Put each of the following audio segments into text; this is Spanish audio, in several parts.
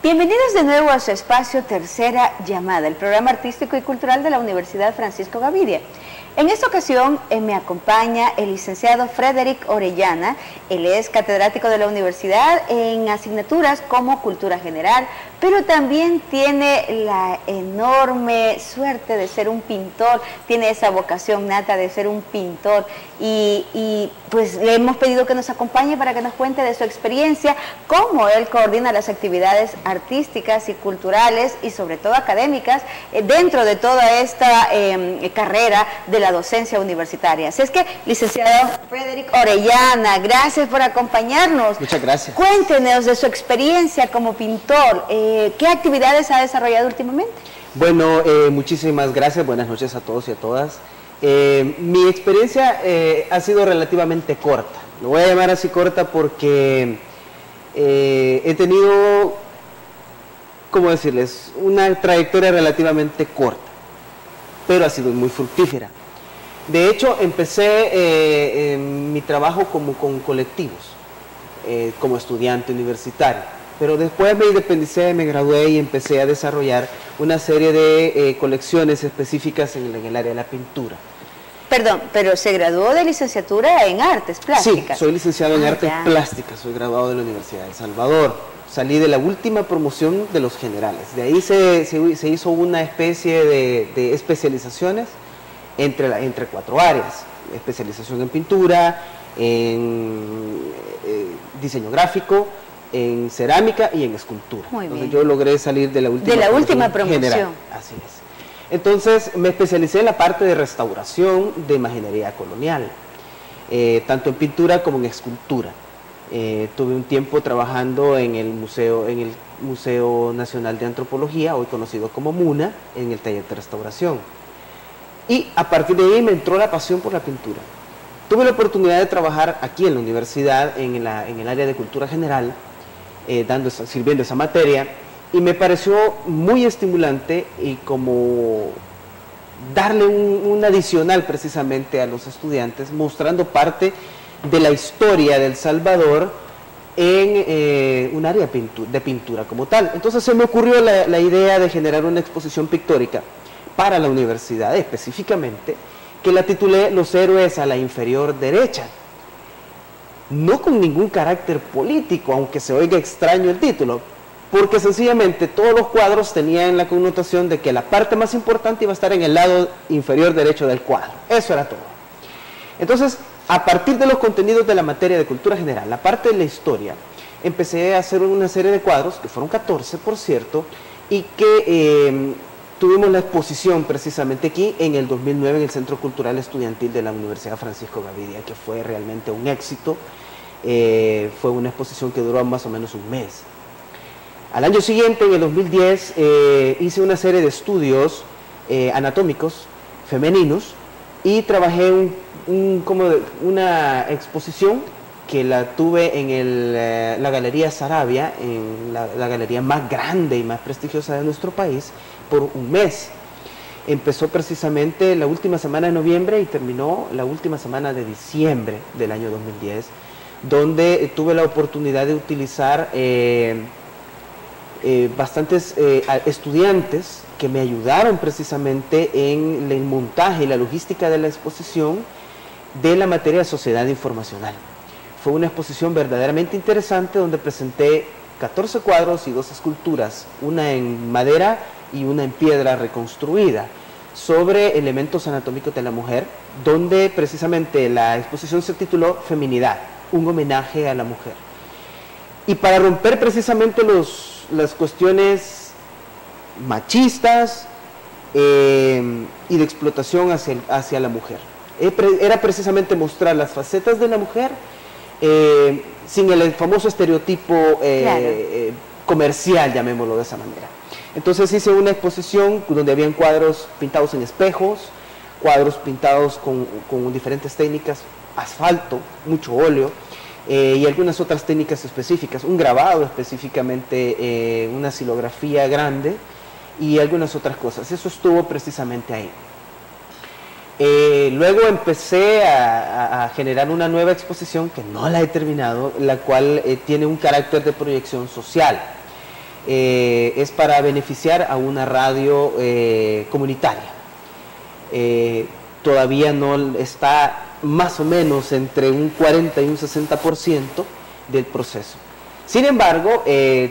Bienvenidos de nuevo a su espacio Tercera Llamada, el programa artístico y cultural de la Universidad Francisco Gavidia. En esta ocasión me acompaña el licenciado Frederick Orellana. Él es catedrático de la universidad en asignaturas como Cultura General, pero también tiene la enorme suerte de ser un pintor, tiene esa vocación nata de ser un pintor y pues le hemos pedido que nos acompañe para que nos cuente de su experiencia, cómo él coordina las actividades artísticas y culturales y sobre todo académicas dentro de toda esta carrera de la docencia universitaria. Así es que, licenciado Frederick Orellana, gracias por acompañarnos. Muchas gracias. Cuéntenos de su experiencia como pintor. ¿Qué actividades ha desarrollado últimamente? Bueno, muchísimas gracias. Buenas noches a todos y a todas. Mi experiencia ha sido relativamente corta. Lo voy a llamar así corta porque he tenido, ¿cómo decirles?, una trayectoria relativamente corta, pero ha sido muy fructífera. De hecho, empecé mi trabajo con colectivos, como estudiante universitario, pero después me independicé, me gradué y empecé a desarrollar una serie de colecciones específicas en el área de la pintura. Perdón, pero se graduó de licenciatura en Artes Plásticas. Sí, soy licenciado en Artes Plásticas, soy graduado de la Universidad de El Salvador. Salí de la última promoción de los generales. De ahí se hizo una especie de especializaciones entre cuatro áreas: especialización en pintura, en diseño gráfico, en cerámica y en escultura. Muy bien. Entonces yo logré salir de la última promoción general. Así es. Entonces me especialicé en la parte de restauración de imaginería colonial, tanto en pintura como en escultura. Tuve un tiempo trabajando en el Museo Nacional de Antropología, hoy conocido como MUNA, en el taller de restauración. Y a partir de ahí me entró la pasión por la pintura. Tuve la oportunidad de trabajar aquí en la universidad, en el área de cultura general, sirviendo esa materia, y me pareció muy estimulante y como darle un adicional precisamente a los estudiantes, mostrando parte de la historia de El Salvador en un área de pintura como tal. Entonces se me ocurrió la idea de generar una exposición pictórica para la universidad, específicamente, que la titulé Los héroes a la inferior derecha. No con ningún carácter político, aunque se oiga extraño el título, porque sencillamente todos los cuadros tenían la connotación de que la parte más importante iba a estar en el lado inferior derecho del cuadro. Eso era todo. Entonces, a partir de los contenidos de la materia de cultura general, la parte de la historia, empecé a hacer una serie de cuadros, que fueron 14 por cierto, y que tuvimos la exposición precisamente aquí en el 2009 en el Centro Cultural Estudiantil de la Universidad Francisco Gavidia, que fue realmente un éxito. Fue una exposición que duró más o menos un mes. Al año siguiente, en el 2010, hice una serie de estudios anatómicos femeninos y trabajé una exposición que la tuve en la Galería Saravia, en la galería más grande y más prestigiosa de nuestro país, por un mes. Empezó precisamente la última semana de noviembre y terminó la última semana de diciembre del año 2010, donde tuve la oportunidad de utilizar bastantes estudiantes que me ayudaron precisamente en el montaje y la logística de la exposición de la materia de sociedad informacional. Fue una exposición verdaderamente interesante donde presenté 14 cuadros y 2 esculturas, una en madera y una en piedra reconstruida, sobre elementos anatómicos de la mujer, donde precisamente la exposición se tituló Feminidad, un homenaje a la mujer. Y para romper precisamente las cuestiones machistas y de explotación hacia la mujer. Era precisamente mostrar las facetas de la mujer sin el famoso estereotipo comercial, llamémoslo de esa manera. Entonces hice una exposición donde habían cuadros pintados en espejos, cuadros pintados con diferentes técnicas, asfalto, mucho óleo, y algunas otras técnicas específicas, un grabado específicamente, una xilografía grande y algunas otras cosas. Eso estuvo precisamente ahí. Luego empecé a generar una nueva exposición que no la he terminado, la cual tiene un carácter de proyección social. es para beneficiar a una radio comunitaria. Todavía no está más o menos entre un 40 y un 60% del proceso. Sin embargo,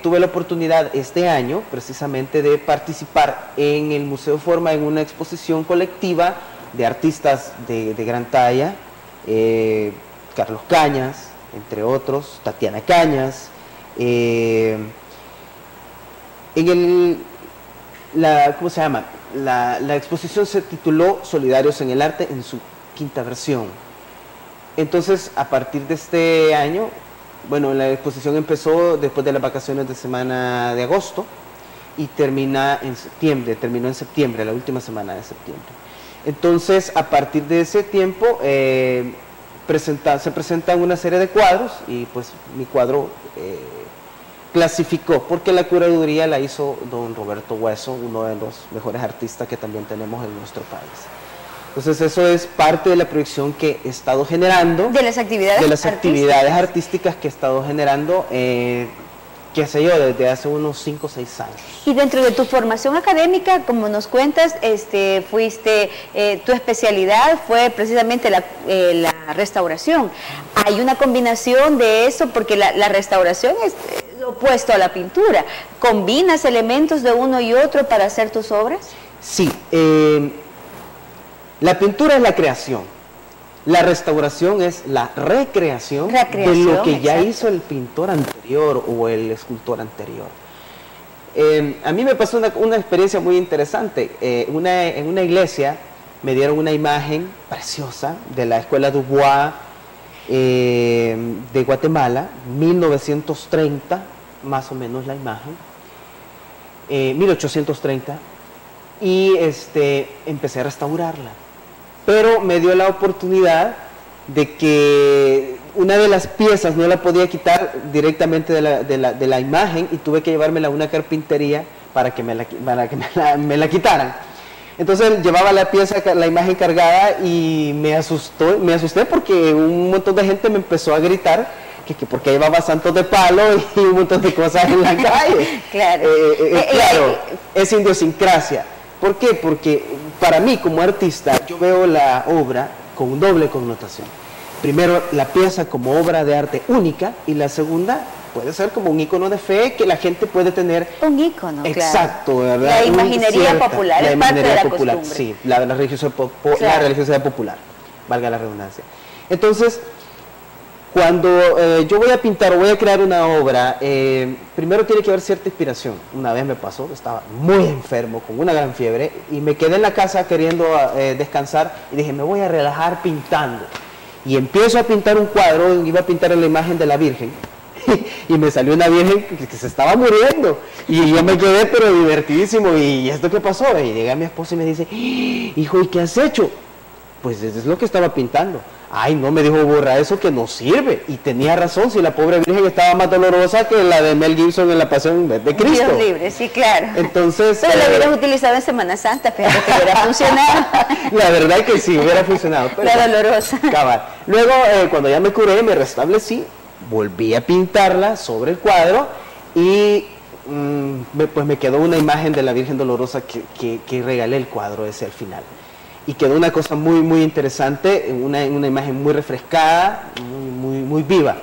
tuve la oportunidad este año precisamente de participar en el Museo Forma en una exposición colectiva de artistas de gran talla, Carlos Cañas, entre otros, Tatiana Cañas. ¿Cómo se llama? La exposición se tituló Solidarios en el Arte en su 5ª versión. Entonces, a partir de este año, bueno, la exposición empezó después de las vacaciones de semana de agosto y terminó en septiembre, la última semana de septiembre. Entonces, a partir de ese tiempo, se presentan una serie de cuadros y pues mi cuadro clasificó, porque la curaduría la hizo don Roberto Hueso, uno de los mejores artistas que también tenemos en nuestro país. Entonces eso es parte de la proyección que he estado generando. De las actividades artísticas que he estado generando, qué sé yo, desde hace unos 5 o 6 años. Y dentro de tu formación académica, como nos cuentas, tu especialidad fue precisamente la restauración. Hay una combinación de eso, porque la restauración es opuesto a la pintura. ¿Combinas elementos de uno y otro para hacer tus obras? Sí, la pintura es la creación, la restauración es la recreación de lo que ya hizo el pintor anterior o el escultor anterior. A mí me pasó una experiencia muy interesante. En una iglesia me dieron una imagen preciosa de la Escuela Dubois de Guatemala, 1930, más o menos la imagen, 1830, y empecé a restaurarla. Pero me dio la oportunidad de que una de las piezas no la podía quitar directamente de la imagen y tuve que llevármela a una carpintería para que me la quitaran. Entonces llevaba la imagen cargada y me asusté porque un montón de gente me empezó a gritar que porque llevaba santos de palo y un montón de cosas en la calle. Claro. Claro, es idiosincrasia. ¿Por qué? Porque para mí como artista yo veo la obra con doble connotación. Primero, la pieza como obra de arte única, y la segunda puede ser como un ícono de fe que la gente puede tener. Un ícono, exacto, claro. ¿verdad? La imaginería popular, es parte de la popular, costumbre. sí, la religiosidad popular, valga la redundancia. Entonces, cuando yo voy a pintar o voy a crear una obra, primero tiene que haber cierta inspiración. Una vez me pasó, estaba muy enfermo, con una gran fiebre, y me quedé en la casa queriendo descansar, y dije, me voy a relajar pintando. Y empiezo a pintar un cuadro, iba a pintar la imagen de la Virgen, y me salió una Virgen que se estaba muriendo, y yo me quedé pero divertidísimo. ¿Y esto qué pasó? Y llega mi esposa y me dice, hijo, ¿y qué has hecho? Pues es lo que estaba pintando. Ay, no, me dijo, borra eso que no sirve. Y tenía razón, si la pobre Virgen estaba más dolorosa que la de Mel Gibson en La Pasión de Cristo. Dios libre, sí, claro. Entonces, pero la hubieras utilizado en Semana Santa, fíjate que hubiera funcionado. La verdad es que sí, hubiera funcionado. Pero la dolorosa. Cabal. Luego, cuando ya me curé, me restablecí, volví a pintarla sobre el cuadro y pues me quedó una imagen de la Virgen Dolorosa que regalé el cuadro ese al final. Y quedó una cosa muy, muy interesante, una imagen muy refrescada, muy viva.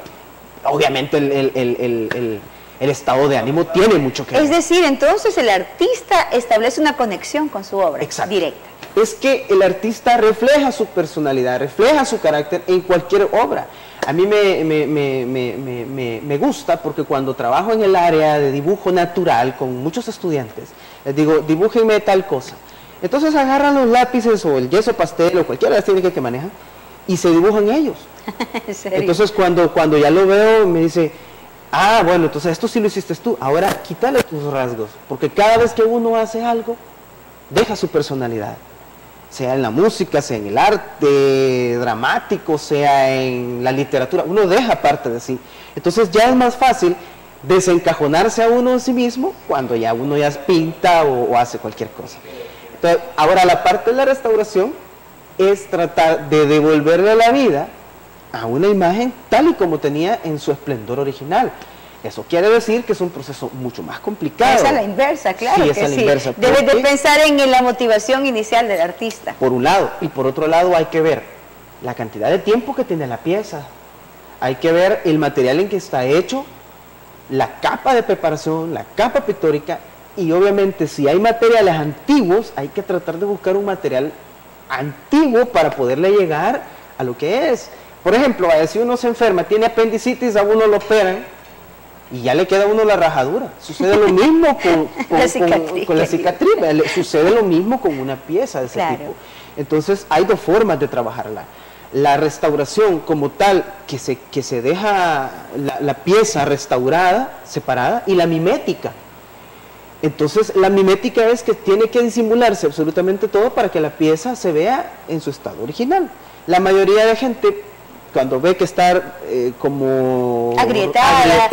Obviamente el estado de ánimo tiene mucho que ver. Es decir, entonces el artista establece una conexión con su obra. Exacto. Directa. Es que el artista refleja su personalidad, refleja su carácter en cualquier obra. A mí me gusta porque cuando trabajo en el área de dibujo natural con muchos estudiantes, les digo, dibújenme tal cosa. Entonces agarran los lápices o el yeso pastel o cualquiera de las técnicas que manejan y se dibujan ellos. ¿En serio? Entonces cuando ya lo veo me dice, ah, bueno, entonces esto sí lo hiciste tú, ahora quítale tus rasgos, porque cada vez que uno hace algo, deja su personalidad, sea en la música, sea en el arte dramático, sea en la literatura, uno deja parte de sí. Entonces ya es más fácil desencajonarse a uno de sí mismo cuando ya uno ya pinta o hace cualquier cosa. Entonces, ahora la parte de la restauración es tratar de devolverle la vida a una imagen tal y como tenía en su esplendor original. Eso quiere decir que es un proceso mucho más complicado. Es a la inversa, claro. Sí, es a la inversa. Debes de pensar en la motivación inicial del artista. Por un lado, y por otro lado hay que ver la cantidad de tiempo que tiene la pieza. Hay que ver el material en que está hecho, la capa de preparación, la capa pictórica, y obviamente si hay materiales antiguos, hay que tratar de buscar un material antiguo para poderle llegar a lo que es. Por ejemplo, si uno se enferma, tiene apendicitis, a uno lo operan y ya le queda a uno la rajadura. Sucede lo mismo con la cicatriz, sucede lo mismo con una pieza de ese tipo. Entonces hay dos formas de trabajarla. La restauración como tal, que se deja la pieza restaurada, separada, y la mimética. Entonces la mimética es que tiene que disimularse absolutamente todo para que la pieza se vea en su estado original. La mayoría de gente, cuando ve que está como agrietada,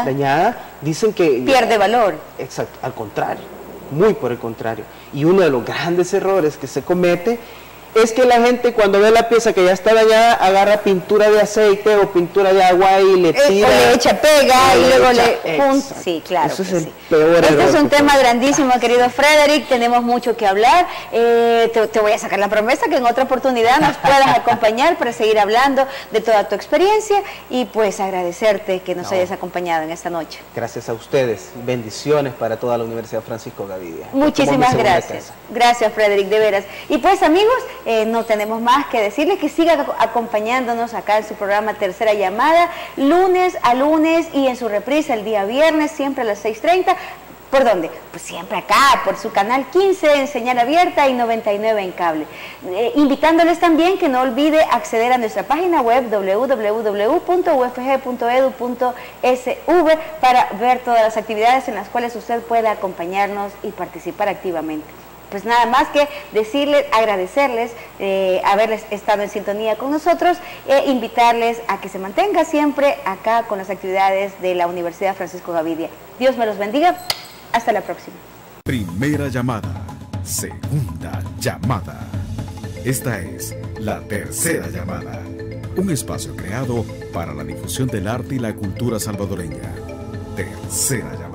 dañada, dicen que pierde valor. Exacto, al contrario, muy por el contrario. Y uno de los grandes errores que se comete es que la gente, cuando ve la pieza que ya está dañada, agarra pintura de aceite o pintura de agua y le tira. O le echa pega y luego le junta. Sí, claro. Eso es el peor error. Este es un tema grandísimo, querido Frederick. Tenemos mucho que hablar. Te voy a sacar la promesa que en otra oportunidad nos puedas acompañar para seguir hablando de toda tu experiencia y pues agradecerte que nos hayas acompañado en esta noche. Gracias a ustedes. Bendiciones para toda la Universidad Francisco Gavidia. Muchísimas gracias. Gracias, Frederick, de veras. Y pues, amigos, no tenemos más que decirles que sigan acompañándonos acá en su programa Tercera Llamada, lunes a lunes y en su reprise el día viernes, siempre a las 6:30. ¿Por dónde? Pues siempre acá, por su canal 15 en señal abierta y 99 en cable. Invitándoles también que no olvide acceder a nuestra página web www.ufg.edu.sv para ver todas las actividades en las cuales usted puede acompañarnos y participar activamente. Pues nada más que decirles, agradecerles haberles estado en sintonía con nosotros e invitarles a que se mantenga siempre acá con las actividades de la Universidad Francisco Gavidia. Dios me los bendiga. Hasta la próxima. Primera llamada, segunda llamada. Esta es la tercera llamada. Un espacio creado para la difusión del arte y la cultura salvadoreña. Tercera llamada.